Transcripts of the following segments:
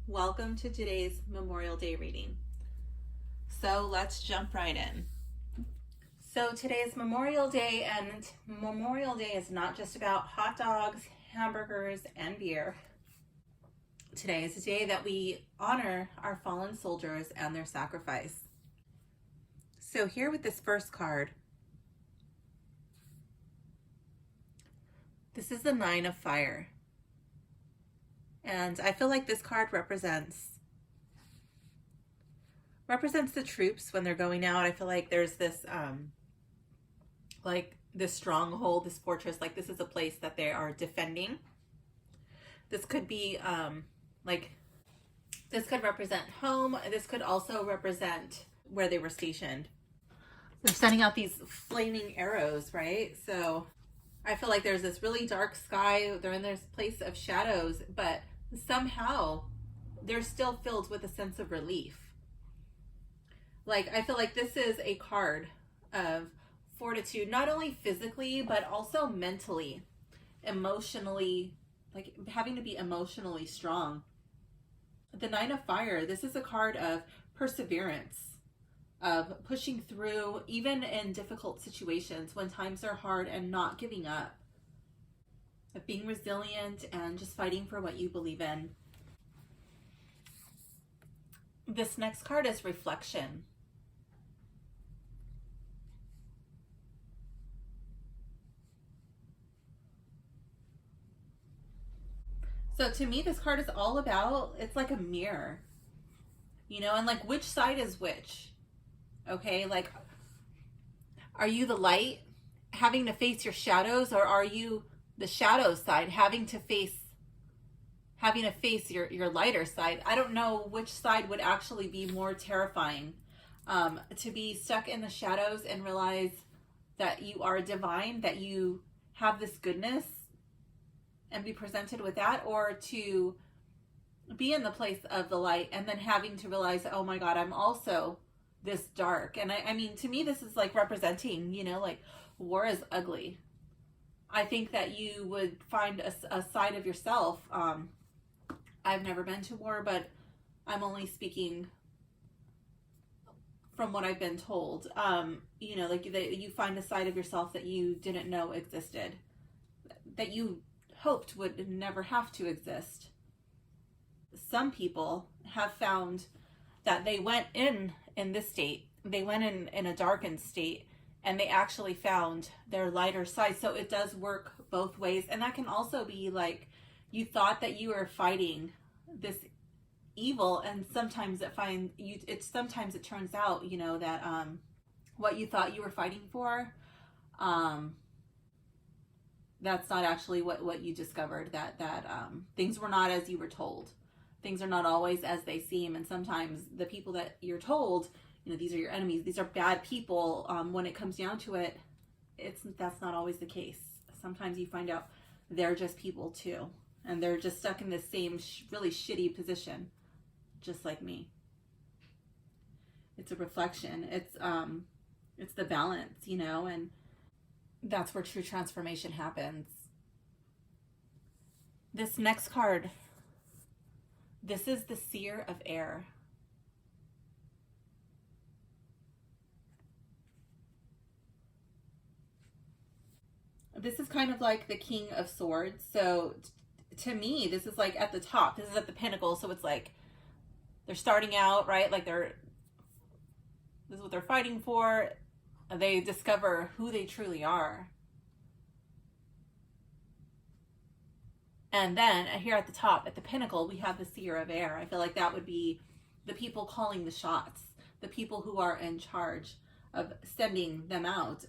Welcome to today's Memorial Day reading. So let's jump right in. So today's Memorial Day, and Memorial Day is not just about hot dogs, hamburgers, and beer. Today is a day that we honor our fallen soldiers and their sacrifice. So here with this first card, this is the Nine of Fire. And I feel like this card represents the troops when they're going out. I feel like there's this this stronghold, this fortress, like this is a place that they are defending. This could be this could represent home. This could also represent where they were stationed. They're sending out these flaming arrows, right? So I feel like there's this really dark sky. They're in this place of shadows, but somehow they're still filled with a sense of relief. Like, I feel like this is a card of fortitude, not only physically, but also mentally, emotionally, like having to be emotionally strong. The Nine of Fire, this is a card of perseverance, of pushing through, even in difficult situations when times are hard, and not giving up, of being resilient and just fighting for what you believe in. This next card is reflection. So to me, this card is all about, it's like a mirror, and like which side is which? Okay, like, are you the light having to face your shadows, or are you the shadow side having to face your lighter side? I don't know which side would actually be more terrifying, to be stuck in the shadows and realize that you are divine, that you have this goodness and be presented with that, or to be in the place of the light and then having to realize, oh my God, I'm also this dark. And I mean, to me, this is like representing, like war is ugly. I think that you would find a side of yourself. I've never been to war, but I'm only speaking from what I've been told. Like that you find a side of yourself that you didn't know existed, that you hoped would never have to exist. Some people have found that they went in this state, they went in a darkened state, and they actually found their lighter side. So it does work both ways. And that can also be like, you thought that you were fighting this evil, and sometimes sometimes it turns out, that what you thought you were fighting for, that's not actually what you discovered, that things were not as you were told. Things are not always as they seem, and sometimes the people that you're told, these are your enemies, these are bad people, when it comes down to it, that's not always the case. Sometimes you find out they're just people too, and they're just stuck in this same really shitty position, just like me. It's a reflection. It's the balance, and that's where true transformation happens. This next card, this is the Seer of Air. This is kind of like the King of Swords. So to me, this is like at the top. This is at the pinnacle. So it's like they're starting out, right? Like this is what they're fighting for. They discover who they truly are. And then here at the top, at the pinnacle, we have the Seer of Air. I feel like that would be the people calling the shots, the people who are in charge of sending them out.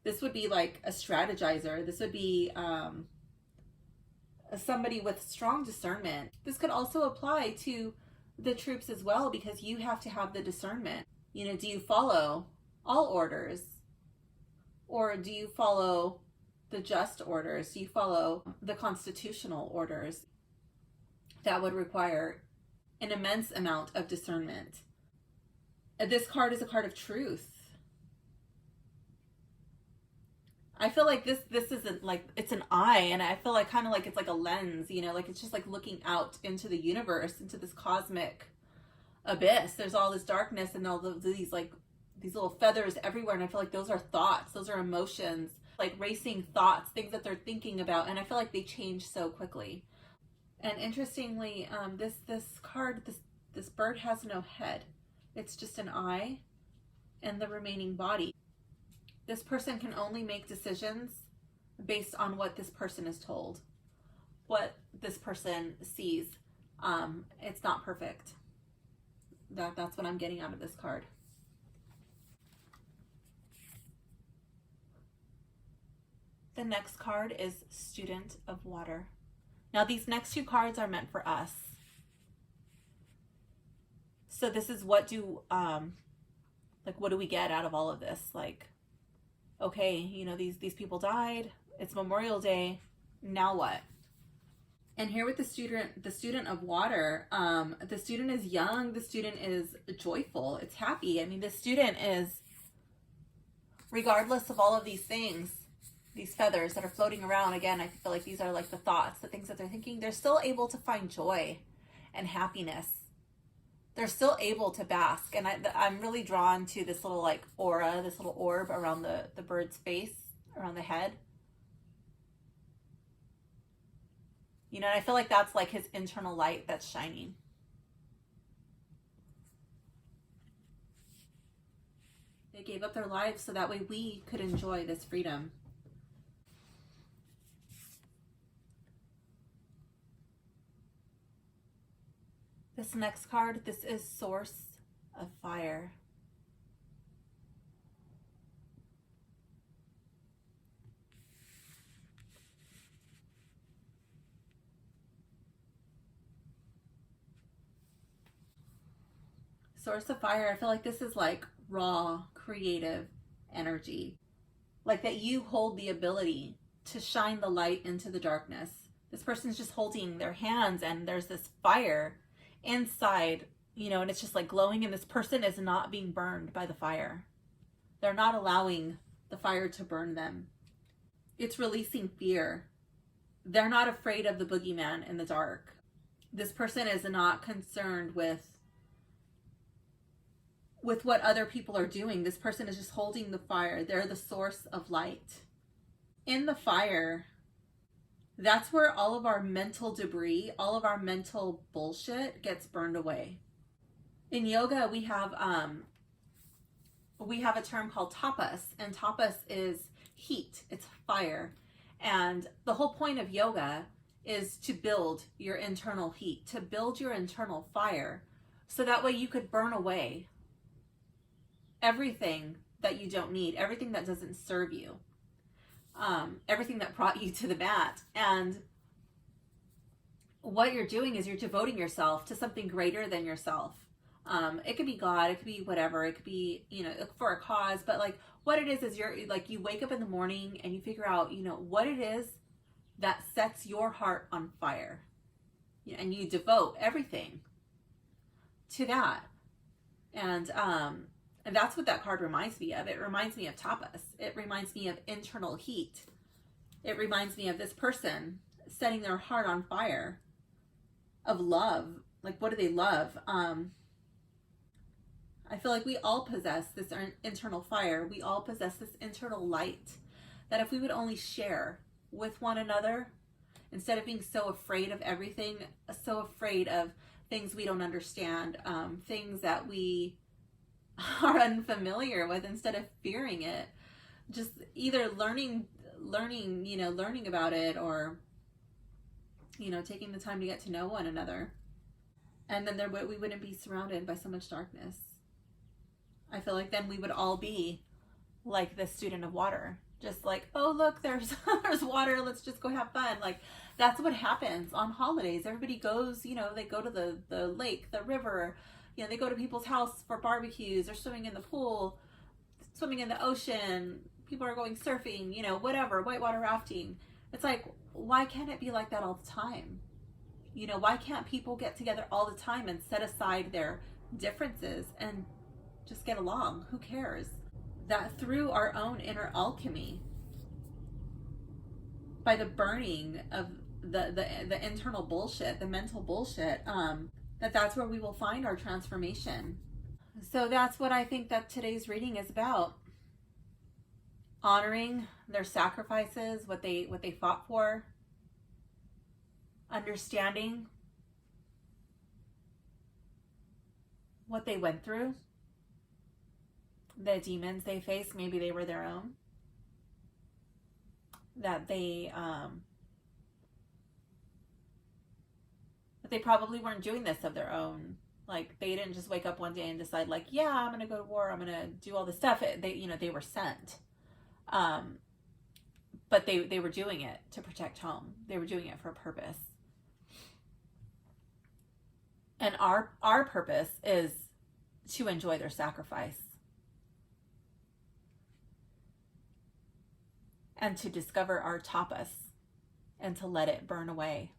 This would be like a strategizer. This would be somebody with strong discernment. This could also apply to the troops as well, because you have to have the discernment. Do you follow all orders, or do you follow the just orders? Do you follow the constitutional orders? That would require an immense amount of discernment. This card is a card of truth. I feel like this isn't like, it's an eye, and I feel like kind of like it's like a lens, you know, like it's just like looking out into the universe, into this cosmic abyss. There's all this darkness and all these like these little feathers everywhere, and I feel like those are thoughts, those are emotions, like racing thoughts, things that they're thinking about, and I feel like they change so quickly. And interestingly, this card, this bird has no head. It's just an eye and the remaining body. This person can only make decisions based on what this person is told, what this person sees. It's not perfect. That's what I'm getting out of this card. The next card is Student of Water. Now these next two cards are meant for us. So this is what do we get out of all of this? Like, okay, you know, these people died. It's Memorial Day. Now what? And here with the student of water, the student is young. The student is joyful. It's happy. I mean, the student is, regardless of all of these things, these feathers that are floating around, again, I feel like these are like the thoughts, the things that they're thinking, they're still able to find joy and happiness. They're still able to bask. And I'm really drawn to this little like aura, this little orb around the bird's face, around the head. You know, and I feel like that's like his internal light that's shining. They gave up their lives so that way we could enjoy this freedom. This next card, this is Source of Fire. Source of Fire, I feel like this is like raw, creative energy. Like that you hold the ability to shine the light into the darkness. This person's just holding their hands and there's this fire inside, you know, and it's just like glowing, and this person is not being burned by the fire. They're not allowing the fire to burn them. It's releasing fear. They're not afraid of the boogeyman in the dark. This person is not concerned with what other people are doing. This person is just holding the fire. They're the source of light. In the fire, that's where all of our mental debris, all of our mental bullshit gets burned away. In yoga, we have a term called tapas, and tapas is heat. It's fire. And the whole point of yoga is to build your internal heat, to build your internal fire, so that way you could burn away everything that you don't need, everything that doesn't serve you. Everything that brought you to the mat. And what you're doing is you're devoting yourself to something greater than yourself. It could be God, it could be whatever, it could be, you know, for a cause, but like what it is you're like, you wake up in the morning and you figure out, you know, what it is that sets your heart on fire. And you devote everything to that. And that's what that card reminds me of. It reminds me of tapas. It reminds me of internal heat. It reminds me of this person setting their heart on fire, of love. Like, what do they love? I feel like we all possess this internal fire. We all possess this internal light that if we would only share with one another, instead of being so afraid of everything, so afraid of things we don't understand, things that we are unfamiliar with, instead of fearing it, just either learning about it, or, you know, taking the time to get to know one another. And then we wouldn't be surrounded by so much darkness. I feel like then we would all be like the student of water. Just like, oh, look, there's water. Let's just go have fun. Like, that's what happens on holidays. Everybody goes, you know, they go to the lake, the river. You know, they go to people's house for barbecues. They're swimming in the pool, swimming in the ocean. People are going surfing, you know, whatever, whitewater rafting. It's like, why can't it be like that all the time? You know, why can't people get together all the time and set aside their differences and just get along? Who cares? That through our own inner alchemy, by the burning of the internal bullshit, the mental bullshit, that's where we will find our transformation. So that's what I think that today's reading is about. Honoring their sacrifices, what they fought for, understanding what they went through, the demons they faced, maybe they were their own, that they probably weren't doing this of their own. Like, they didn't just wake up one day and decide, like, yeah, I'm gonna go to war, I'm gonna do all this stuff. They were sent, but they were doing it to protect home. They were doing it for a purpose. And our purpose is to enjoy their sacrifice and to discover our tapas and to let it burn away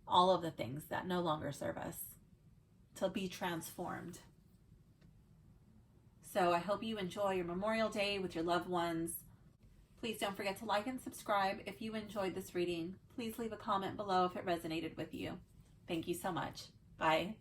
all of the things that no longer serve us, to be transformed. So I hope you enjoy your Memorial Day with your loved ones. Please don't forget to like and subscribe. If you enjoyed this reading, please leave a comment below if it resonated with you. Thank you so much. Bye.